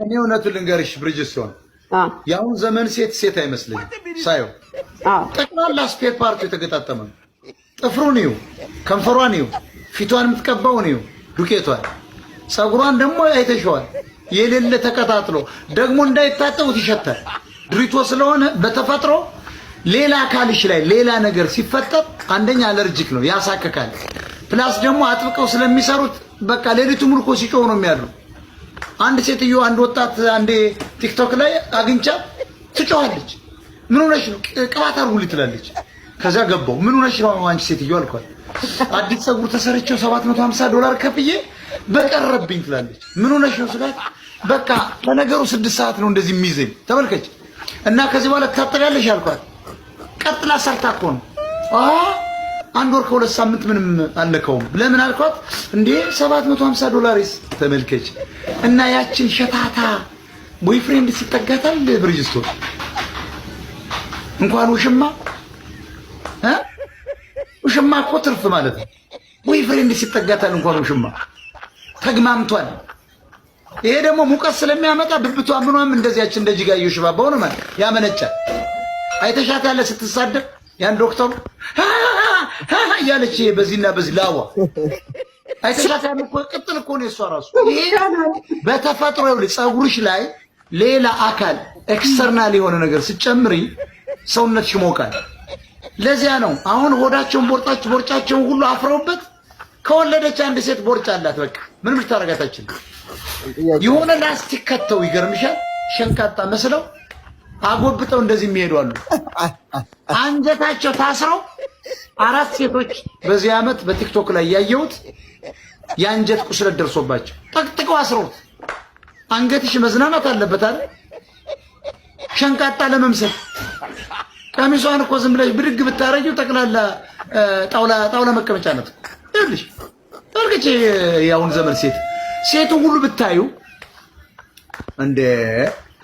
እኔ እውነቱን ልንገርሽ ብርጅስቶን የአሁን ዘመን ሴት አይመስለኝም ሳየው። ጠቅላላ ስፔር ፓርቱ የተገጣጠመ ነው። ጥፍሩን ይው፣ ከንፈሯን ይው፣ ፊቷን የምትቀባው ነው፣ ዱቄቷን፣ ፀጉሯን ደግሞ አይተሽዋል። የሌለ ተቀጣጥሎ ደግሞ እንዳይታጠቡት ይሸታል። ድሪቶ ስለሆነ በተፈጥሮ ሌላ አካልሽ ላይ ሌላ ነገር ሲፈጠር አንደኛ አለርጂክ ነው፣ ያሳከካል። ፕላስ ደግሞ አጥብቀው ስለሚሰሩት በቃ ሌሊቱ ሙሉ እኮ ሲጮህ ነው የሚያድሩ። አንድ ሴትዮ አንድ ወጣት አንዴ ቲክቶክ ላይ አግኝቻ ትጮሃለች። ምን ሆነሽ ነው? ቅባት አርጉልኝ ትላለች። ከዛ ገባው ምን ሆነሽ ነው አንቺ ሴትዮ አልኳት። አዲስ ፀጉር ተሰርቼው $750 ከፍዬ በቀረብኝ ትላለች። ምን ሆነሽ ነው ስላት በቃ ለነገሩ 6 ሰዓት ነው እንደዚህ የሚይዘኝ ተመልከች። እና ከዚህ በኋላ ትታጠቢያለሽ አልኳት። ቀጥላ ሰርታ እኮ ነው አንድ ወር ከ2 ሳምንት ምንም አልነካውም። ለምን አልኳት እንዴ $750 ተመልከች። እና ያችን ሸታታ ቦይፍሬንድ ሲጠጋታል ብርጅስቶን እንኳን ውሽማ እኮ ትርፍ ማለት ነው። ቦይፍሬንድ ሲጠጋታል እንኳን ውሽማ ተግማምቷል። ይሄ ደግሞ ሙቀት ስለሚያመጣ ብብቷ ምኗም እንደዚያች እንደ ጅጋዮ ሽባባው ነው ማለት ያመነጫል። አይተሻት ያለ ስትሳደብ ያን ዶክተሩ ያለች በዚህና በዚህ ላዋ አይተሻት ያለ እኮ ቅጥል እኮ ነው እሷ ራሱ። ይሄ በተፈጥሮ ይኸውልሽ ፀጉርሽ ላይ ሌላ አካል ኤክስተርናል የሆነ ነገር ስጨምሪ ሰውነትሽ ይሞቃል። ለዚያ ነው አሁን ሆዳቸውን ቦርጫቸውን ሁሉ አፍረውበት ከወለደች አንድ ሴት ቦርጫ አላት። በቃ ምንም ልታረጋታችን የሆነ ላስቲክ ከተው ይገርምሻል። ሸንቃጣ መስለው አጎብጠው እንደዚህ የሚሄዱ አሉ። አንጀታቸው ታስረው 4 ሴቶች በዚህ ዓመት በቲክቶክ ላይ ያየሁት የአንጀት ቁስለት ደርሶባቸው ጠቅጥቀው አስረውት። አንገትሽ መዝናናት አለበት አይደል? ሸንቃጣ ለመምሰል ቀሚሷን እኮ ዝም ብለሽ ብድግ ብታረጊው ጠቅላላ ጣውላ መቀመጫ ናት። ይኸውልሽ ተርግቼ ያውን ዘመን ሴቱ ሁሉ ብታዩ እንደ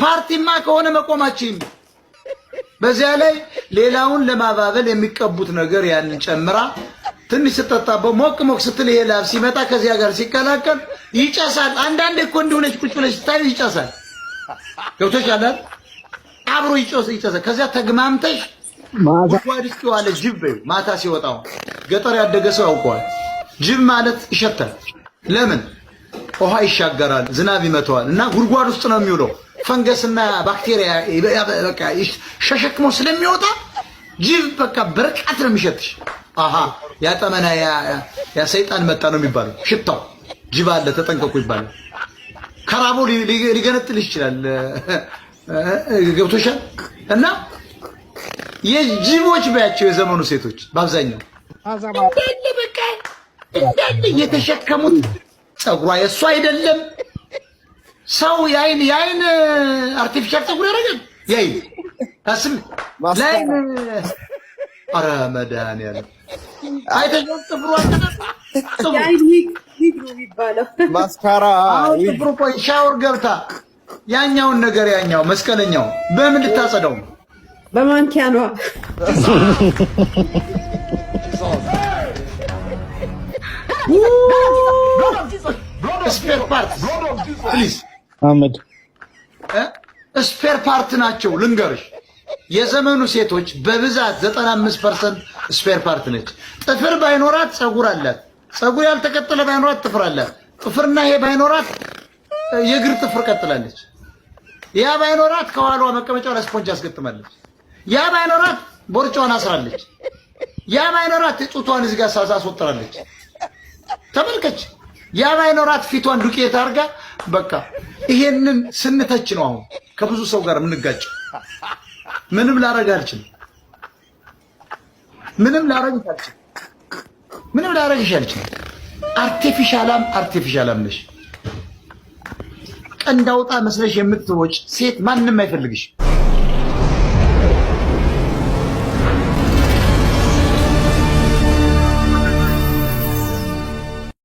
ፓርቲማ ከሆነ መቆማችን። በዚያ ላይ ሌላውን ለማባበል የሚቀቡት ነገር ያን ጨምራ ትንሽ ስትጠጣበው ሞቅ ስትል ይሄ ላብ ሲመጣ ከዚያ ጋር ሲቀላቀል ይጨሳል። አንዳንዴ እኮ እንደሆነች ቁጭ ብለሽ ስታይ ይጨሳል። ገብቶሻል? አብሮ ይጨሳል። ከዚያ ተግማምተሽ ጉድጓድ ዋለ ጅብ በይው። ማታ ሲወጣው ገጠር ያደገ ሰው ያውቀዋል። ጅብ ማለት ይሸታል። ለምን? ውሃ ይሻገራል፣ ዝናብ ይመተዋል እና ጉድጓድ ውስጥ ነው የሚውለው። ፈንገስና ባክቴሪያ በቃ ሸሸክሞ ስለሚወጣ ጅብ በቃ በርቃት ነው የሚሸትሽ። ያጠመና ያ ሰይጣን መጣ ነው የሚባለው። ሽታው ጅብ አለ ተጠንቀቁ ይባላል። ከራቦ ሊገነጥልሽ ይችላል። ገብቶሻል? እና የጅቦች ባያቸው የዘመኑ ሴቶች በአብዛኛው እንዳለ የተሸከሙት ፀጉሯ የእሱ አይደለም። ሰው የአይን አርቲፊሻል ፀጉር ያደርጋል። የአይን አስብ ለአይን ኧረ መድኃኒዓለም አይተኛው ጥፍሯ ማስካራ ጥፍሩ ቆይ ሻወር ገብታ ያኛውን ነገር ያኛው መስቀለኛው በምን ልታጸዳው? በማንኪያ ነው። ስፔር ፓርት ፕሊዝ አህመድ ስፔር ፓርት ናቸው። ልንገርሽ የዘመኑ ሴቶች በብዛት 95% ስፔር ፓርት ነች። ጥፍር ባይኖራት ፀጉር አላት። ፀጉር ያልተቀጠለ ባይኖራት ጥፍር አላት። ጥፍርና ይሄ ባይኖራት የእግር ጥፍር ቀጥላለች። ያ ባይኖራት ከኋላዋ መቀመጫው ላይ ስፖንጅ አስገጥማለች። ያ ባይኖራት ቦርጫዋን አስራለች። ያ ባይኖራት ጡቷን እዚህ ጋር አስወጥራለች። ተመልከች። ያ ባይኖራት ፊቷን ዱቄት አድርጋ በቃ ይሄንን ስንተች ነው አሁን ከብዙ ሰው ጋር የምንጋጭ። ምንም ላረግ አልችልም። ምንም ላረግሽ አልችልም። አርቲፊሻላም ነሽ። ቀንዳውጣ መስለሽ የምትወጭ ሴት ማንም አይፈልግሽ።